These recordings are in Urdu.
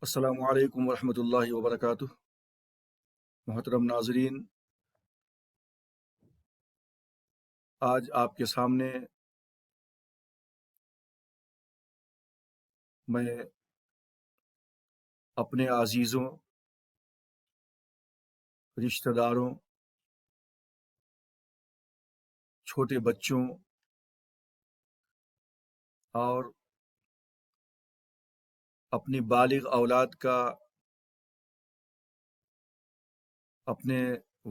السلام علیکم ورحمۃ اللہ وبرکاتہ۔ محترم ناظرین، آج آپ کے سامنے میں اپنے عزیزوں، رشتہ داروں، چھوٹے بچوں اور اپنی بالغ اولاد کا، اپنے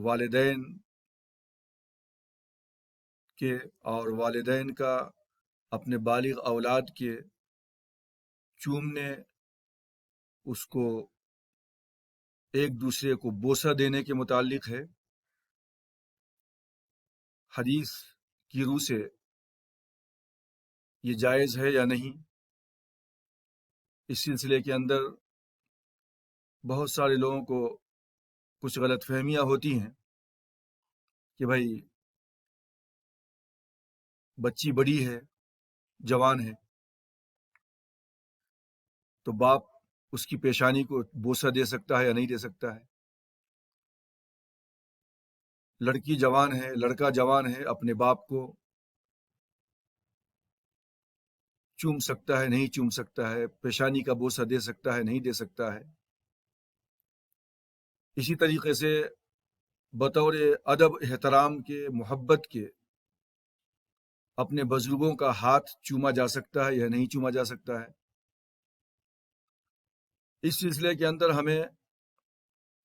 والدین کے اور والدین کا اپنے بالغ اولاد کے چومنے، اس کو ایک دوسرے کو بوسہ دینے کے متعلق ہے۔ حدیث کی روح سے یہ جائز ہے یا نہیں، اس سلسلے کے اندر بہت سارے لوگوں کو کچھ غلط فہمیاں ہوتی ہیں کہ بھائی بچی بڑی ہے، جوان ہے، تو باپ اس کی پیشانی کو بوسہ دے سکتا ہے یا نہیں دے سکتا ہے۔ لڑکی جوان ہے، لڑکا جوان ہے، اپنے باپ کو چوم سکتا ہے نہیں چوم سکتا ہے، پیشانی کا بوسہ دے سکتا ہے نہیں دے سکتا ہے۔ اسی طریقے سے بطور ادب، احترام کے، محبت کے اپنے بزرگوں کا ہاتھ چوما جا سکتا ہے یا نہیں چوما جا سکتا ہے۔ اس سلسلے کے اندر ہمیں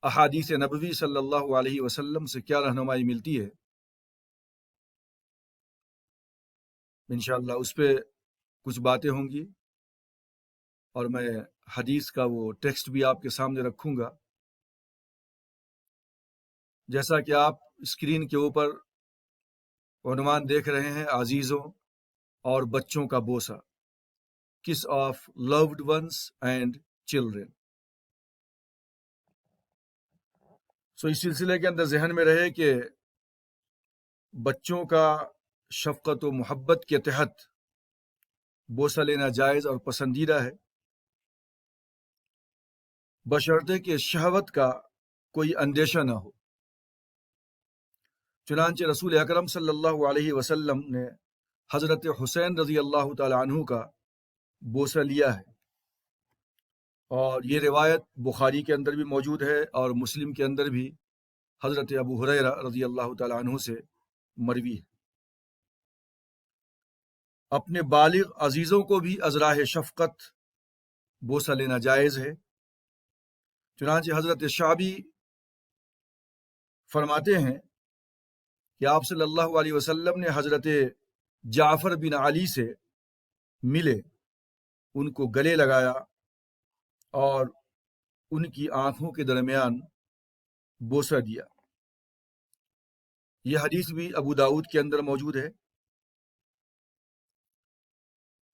احادیث نبوی صلی اللہ علیہ وسلم سے کیا رہنمائی ملتی ہے، انشاءاللہ اس پہ کچھ باتیں ہوں گی، اور میں حدیث کا وہ ٹیکسٹ بھی آپ کے سامنے رکھوں گا۔ جیسا کہ آپ اسکرین کے اوپر عنوان دیکھ رہے ہیں، عزیزوں اور بچوں کا بوسہ، kiss of loved ones and children. اس سلسلے کے اندر ذہن میں رہے کہ بچوں کا شفقت و محبت کے تحت بوسہ لینا جائز اور پسندیدہ ہے، بشرطے کہ شہوت کا کوئی اندیشہ نہ ہو۔ چنانچہ رسول اکرم صلی اللہ علیہ وسلم نے حضرت حسین رضی اللہ تعالی عنہ کا بوسہ لیا ہے، اور یہ روایت بخاری کے اندر بھی موجود ہے اور مسلم کے اندر بھی حضرت ابو ہریرہ رضی اللہ تعالی عنہ سے مروی ہے۔ اپنے بالغ عزیزوں کو بھی از راہ شفقت بوسہ لینا جائز ہے۔ چنانچہ حضرت شعبی فرماتے ہیں کہ آپ صلی اللہ علیہ وسلم نے حضرت جعفر بن علی سے ملے، ان کو گلے لگایا اور ان کی آنکھوں کے درمیان بوسہ دیا۔ یہ حدیث بھی ابو داؤد کے اندر موجود ہے۔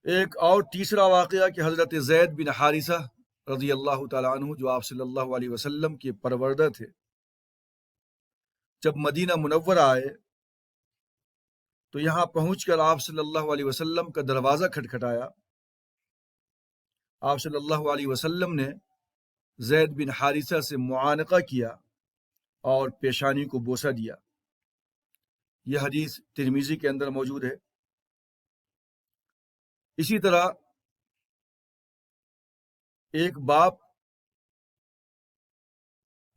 ایک اور تیسرا واقعہ کہ حضرت زید بن حارثہ رضی اللہ تعالیٰ عنہ، جو آپ صلی اللہ علیہ وسلم کے پروردہ تھے، جب مدینہ منورہ آئے تو یہاں پہنچ کر آپ صلی اللہ علیہ وسلم کا دروازہ کھٹکھٹایا۔ آپ صلی اللہ علیہ وسلم نے زید بن حارثہ سے معانقہ کیا اور پیشانی کو بوسہ دیا۔ یہ حدیث ترمذی کے اندر موجود ہے۔ اسی طرح ایک باپ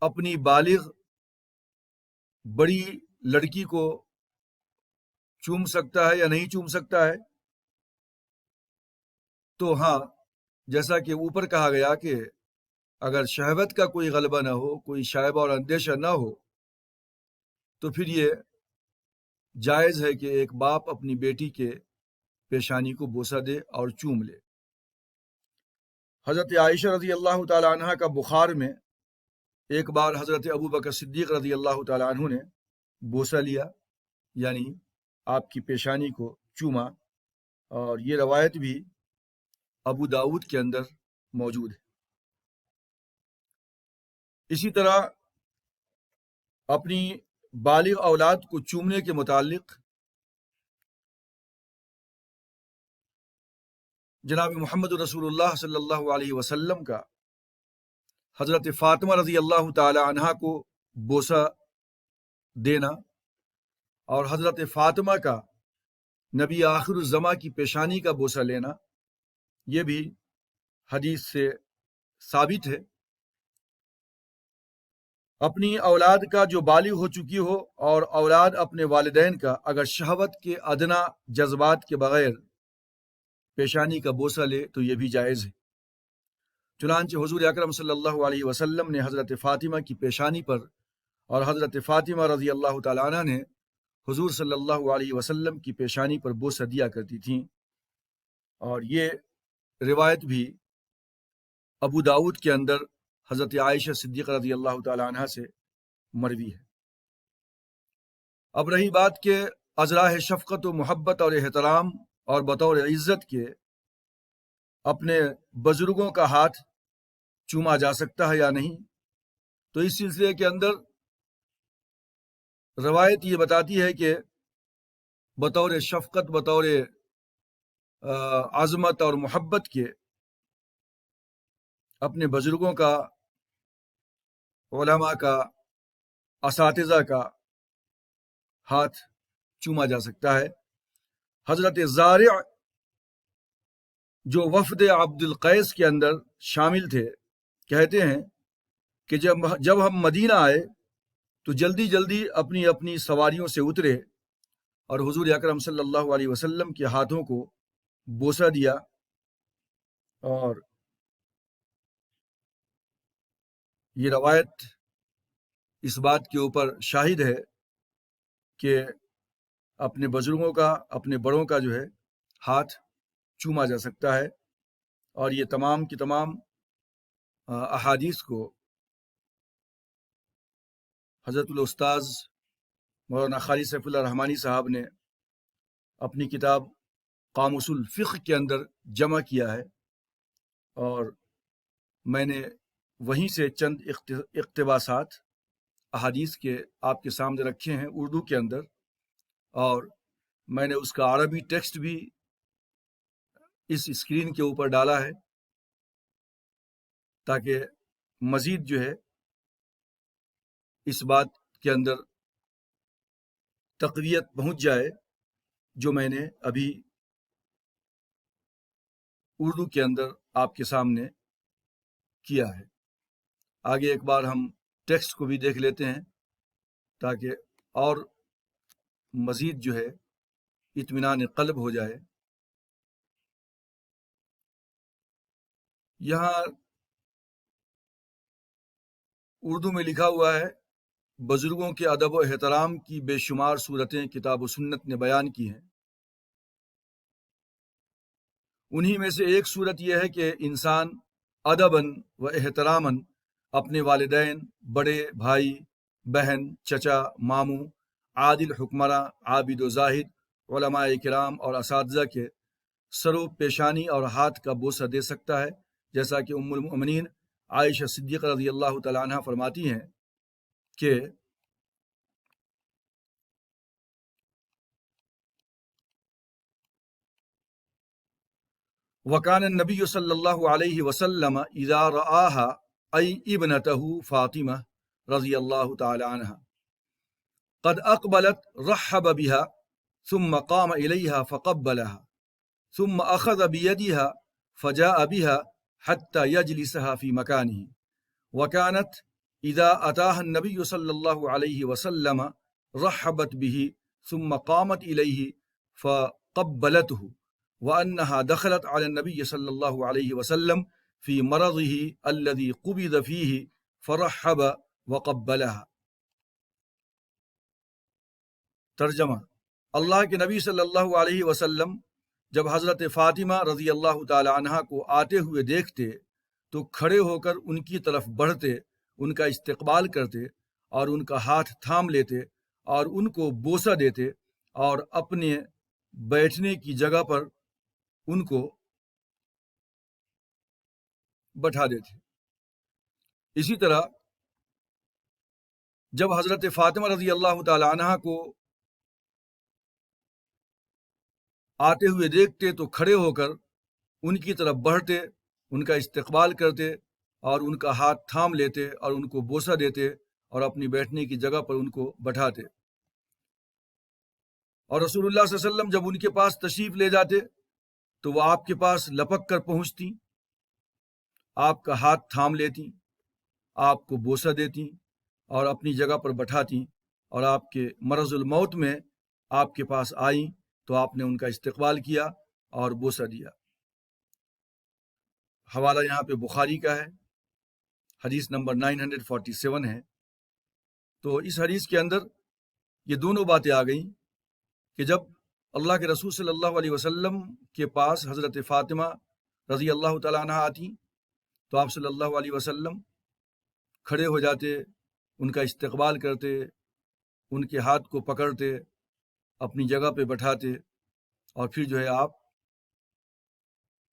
اپنی بالغ بڑی لڑکی کو چوم سکتا ہے یا نہیں چوم سکتا ہے؟ تو ہاں، جیسا کہ اوپر کہا گیا کہ اگر شہوت کا کوئی غلبہ نہ ہو، کوئی شائبہ اور اندیشہ نہ ہو، تو پھر یہ جائز ہے کہ ایک باپ اپنی بیٹی کے پیشانی کو بوسہ دے اور چوم لے۔ حضرت عائشہ رضی اللہ تعالی عنہ کا بخار میں ایک بار حضرت ابو بکر صدیق رضی اللہ تعالی عنہ نے بوسہ لیا، یعنی آپ کی پیشانی کو چوما، اور یہ روایت بھی ابو داؤد کے اندر موجود ہے۔ اسی طرح اپنی بالغ اولاد کو چومنے کے متعلق جناب محمد رسول اللہ صلی اللہ علیہ وسلم کا حضرت فاطمہ رضی اللہ تعالی عنہا کو بوسہ دینا اور حضرت فاطمہ کا نبی آخر الزماں کی پیشانی کا بوسہ لینا، یہ بھی حدیث سے ثابت ہے۔ اپنی اولاد کا جو بالغ ہو چکی ہو اور اولاد اپنے والدین کا اگر شہوت کے ادنا جذبات کے بغیر پیشانی کا بوسہ لے تو یہ بھی جائز ہے۔ چنانچہ حضور اکرم صلی اللہ علیہ وسلم نے حضرت فاطمہ کی پیشانی پر اور حضرت فاطمہ رضی اللہ تعالیٰ عنہ نے حضور صلی اللہ علیہ وسلم کی پیشانی پر بوسہ دیا کرتی تھیں، اور یہ روایت بھی ابو داؤد کے اندر حضرت عائشہ صدیقہ رضی اللہ تعالیٰ عنہ سے مروی ہے۔ اب رہی بات کہ ازراہ شفقت و محبت اور احترام اور بطور عزت کے اپنے بزرگوں کا ہاتھ چوما جا سکتا ہے یا نہیں، تو اس سلسلے کے اندر روایت یہ بتاتی ہے کہ بطور شفقت، بطور عظمت اور محبت کے اپنے بزرگوں کا، علماء کا، اساتذہ کا ہاتھ چوما جا سکتا ہے۔ حضرت زارع جو وفد عبد القیس کے اندر شامل تھے، کہتے ہیں کہ جب ہم مدینہ آئے تو جلدی جلدی اپنی اپنی سواریوں سے اترے اور حضور اکرم صلی اللہ علیہ وسلم کے ہاتھوں کو بوسہ دیا، اور یہ روایت اس بات کے اوپر شاہد ہے کہ اپنے بزرگوں کا، اپنے بڑوں کا جو ہے ہاتھ چوما جا سکتا ہے، اور یہ تمام کی تمام احادیث کو حضرت الاستاذ مولانا خالد سیف اللہ رحمانی صاحب نے اپنی کتاب قاموس الفقہ کے اندر جمع کیا ہے، اور میں نے وہیں سے چند اقتباسات احادیث کے آپ کے سامنے رکھے ہیں اردو کے اندر، اور میں نے اس کا عربی ٹیکسٹ بھی اس اسکرین کے اوپر ڈالا ہے تاکہ مزید جو ہے اس بات کے اندر تقویت پہنچ جائے جو میں نے ابھی اردو کے اندر آپ کے سامنے کیا ہے۔ آگے ایک بار ہم ٹیکسٹ کو بھی دیکھ لیتے ہیں تاکہ اور مزید جو ہے اطمینان قلب ہو جائے۔ یہاں اردو میں لکھا ہوا ہے، بزرگوں کے ادب و احترام کی بے شمار صورتیں کتاب و سنت نے بیان کی ہیں، انہی میں سے ایک صورت یہ ہے کہ انسان ادباً و احتراماً اپنے والدین، بڑے بھائی، بہن، چچا، ماموں، عادل حکمراں، عابد و زاہد، علماء کرام اور اساتذہ کے سر و پیشانی اور ہاتھ کا بوسہ دے سکتا ہے، جیسا کہ ام المؤمنین عائشہ صدیقہ رضی اللہ تعالیٰ عنہ فرماتی ہیں کہ وَكَانَ النَّبِيُّ صلی اللہ علیہ وسلم اذا رآها ای ابنته فاطمہ رضی اللہ تعالی عنہ قد اقبلت رحب بها ثم قام الیها فقبلها ثم اخذ بيدها فجاء بها حتى يجلسها في مكانه، وكانت اذا اتاها النبي صلی اللہ علیہ وسلم رحبت به ثم قامت الیہ فقبلته، وأنها دخلت على النبي صلی اللہ علیہ وسلم في مرضه الذي قبض فيه فرحب وقبلها۔ ترجمہ: اللہ کے نبی صلی اللہ علیہ وسلم جب حضرت فاطمہ رضی اللہ تعالی عنہا کو آتے ہوئے دیکھتے تو کھڑے ہو کر ان کی طرف بڑھتے، ان کا استقبال کرتے اور ان کا ہاتھ تھام لیتے اور ان کو بوسہ دیتے اور اپنے بیٹھنے کی جگہ پر ان کو بٹھا دیتے۔ اسی طرح جب حضرت فاطمہ رضی اللہ تعالی عنہا کو آتے ہوئے دیکھتے تو کھڑے ہو کر ان کی طرف بڑھتے، ان کا استقبال کرتے اور ان کا ہاتھ تھام لیتے اور ان کو بوسہ دیتے اور اپنی بیٹھنے کی جگہ پر ان کو بٹھاتے۔ اور رسول اللہ صلی اللہ علیہ وسلم جب ان کے پاس تشریف لے جاتے تو وہ آپ کے پاس لپک کر پہنچتی، آپ کا ہاتھ تھام لیتی، آپ کو بوسہ دیتی اور اپنی جگہ پر بٹھاتی، اور آپ کے مرض الموت میں آپ کے پاس آئیں تو آپ نے ان کا استقبال کیا اور بوسہ دیا۔ حوالہ یہاں پہ بخاری کا ہے، حدیث نمبر 947 ہے۔ تو اس حدیث کے اندر یہ دونوں باتیں آ گئیں کہ جب اللہ کے رسول صلی اللہ علیہ وسلم کے پاس حضرت فاطمہ رضی اللہ تعالیٰ عنہ آتی تو آپ صلی اللہ علیہ وسلم کھڑے ہو جاتے، ان کا استقبال کرتے، ان کے ہاتھ کو پکڑتے، اپنی جگہ پہ بٹھاتے، اور پھر جو ہے آپ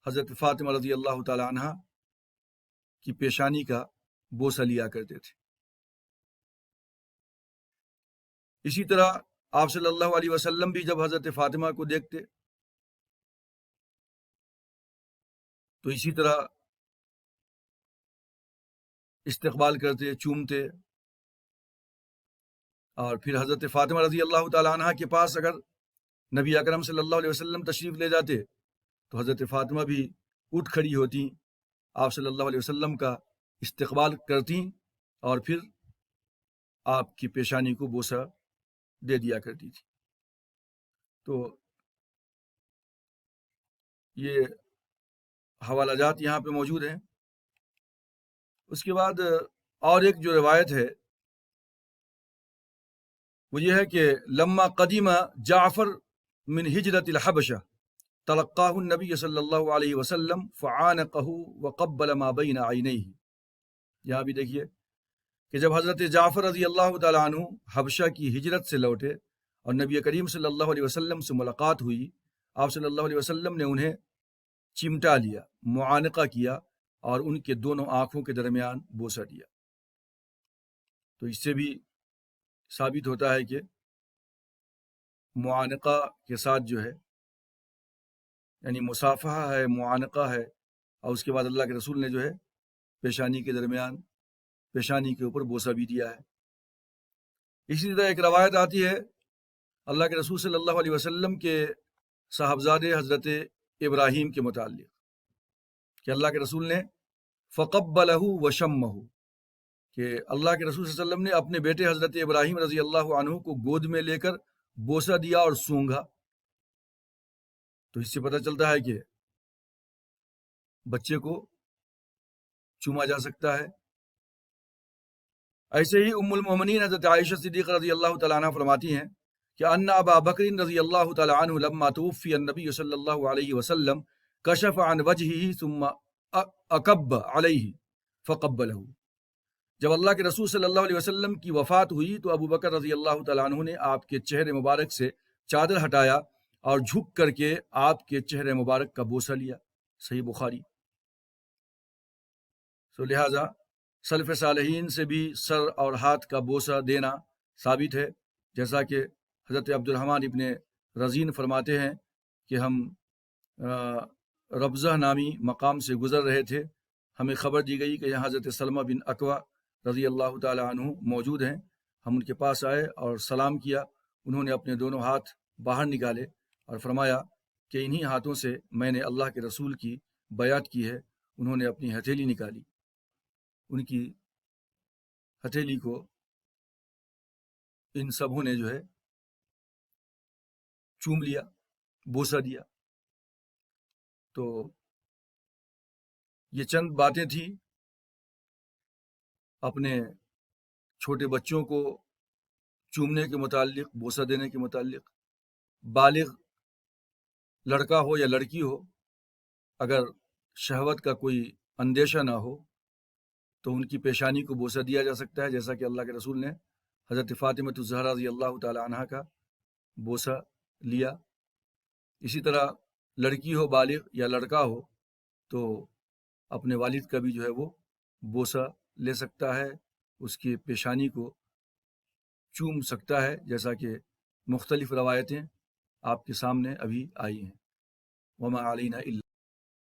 حضرت فاطمہ رضی اللہ تعالیٰ عنہ کی پیشانی کا بوسہ لیا کرتے تھے۔ اسی طرح آپ صلی اللہ علیہ وسلم بھی جب حضرت فاطمہ کو دیکھتے تو اسی طرح استقبال کرتے، چومتے، اور پھر حضرت فاطمہ رضی اللہ تعالیٰ عنہ کے پاس اگر نبی اکرم صلی اللہ علیہ وسلم تشریف لے جاتے تو حضرت فاطمہ بھی اٹھ کھڑی ہوتی، آپ صلی اللہ علیہ وسلم کا استقبال کرتی اور پھر آپ کی پیشانی کو بوسہ دے دیا کرتی تھی۔ تو یہ حوالہ جات یہاں پہ موجود ہیں۔ اس کے بعد اور ایک جو روایت ہے وہ یہ ہے کہ لما قدیم جعفر من ہجرت الحبشہ تلقاہ النبی صلی اللہ علیہ وسلم فعانقہ وقبل ما بین عینیہ۔ یہاں بھی دیکھیے کہ جب حضرت جعفر رضی اللہ تعالیٰ عنہ حبشہ کی ہجرت سے لوٹے اور نبی کریم صلی اللہ علیہ وسلم سے ملاقات ہوئی، آپ صلی اللہ علیہ وسلم نے انہیں چمٹا لیا، معانقہ کیا اور ان کے دونوں آنکھوں کے درمیان بوسہ دیا۔ تو اس سے بھی ثابت ہوتا ہے کہ معانقہ کے ساتھ جو ہے یعنی مصافحہ ہے، معانقہ ہے، اور اس کے بعد اللہ کے رسول نے جو ہے پیشانی کے درمیان پیشانی کے اوپر بوسہ بھی دیا ہے۔ اسی طرح ایک روایت آتی ہے اللہ کے رسول صلی اللہ علیہ وسلم کے صاحبزادے حضرت ابراہیم کے متعلق کہ اللہ کے رسول نے فقبلہ وشمہ، کہ اللہ کے رسول صلی اللہ علیہ وسلم نے اپنے بیٹے حضرت ابراہیم رضی اللہ عنہ کو گود میں لے کر بوسہ دیا اور سونگھا۔ تو اس سے پتہ چلتا ہے کہ بچے کو چوما جا سکتا ہے۔ ایسے ہی ام المومنین حضرت عائشہ صدیقہ رضی اللہ تعالیٰ عنہ فرماتی ہیں کہ ان ابا بکر رضی اللہ تعالیٰ عنہ لما توفی النبی صلی اللہ علیہ وسلم کشف عن وجہہ ثم اکب علیہ فقبلہ۔ جب اللہ کے رسول صلی اللہ علیہ وسلم کی وفات ہوئی تو ابو بکر رضی اللہ تعالیٰ عنہ نے آپ کے چہرے مبارک سے چادر ہٹایا اور جھک کر کے آپ کے چہرے مبارک کا بوسہ لیا۔ صحیح بخاری۔ تو لہٰذا سلف صالحین سے بھی سر اور ہاتھ کا بوسہ دینا ثابت ہے، جیسا کہ حضرت عبد الرحمن ابن رزین فرماتے ہیں کہ ہم ربضہ نامی مقام سے گزر رہے تھے، ہمیں خبر دی گئی کہ یہاں حضرت سلمہ بن اکوع رضی اللہ تعالیٰ عنہ موجود ہیں۔ ہم ان کے پاس آئے اور سلام کیا، انہوں نے اپنے دونوں ہاتھ باہر نکالے اور فرمایا کہ انہی ہاتھوں سے میں نے اللہ کے رسول کی بیعت کی ہے۔ انہوں نے اپنی ہتھیلی نکالی، ان کی ہتھیلی کو ان سبوں نے جو ہے چوم لیا، بوسہ دیا۔ تو یہ چند باتیں تھیں اپنے چھوٹے بچوں کو چومنے کے متعلق، بوسہ دینے کے متعلق۔ بالغ لڑکا ہو یا لڑکی ہو، اگر شہوت کا کوئی اندیشہ نہ ہو تو ان کی پیشانی کو بوسہ دیا جا سکتا ہے، جیسا کہ اللہ کے رسول نے حضرت فاطمہ الزہرا رضی اللہ تعالی عنہا کا بوسہ لیا۔ اسی طرح لڑکی ہو بالغ یا لڑکا ہو تو اپنے والد کا بھی جو ہے وہ بوسہ لے سکتا ہے، اس کی پیشانی کو چوم سکتا ہے، جیسا کہ مختلف روایتیں آپ کے سامنے ابھی آئی ہیں۔ وما علینا الا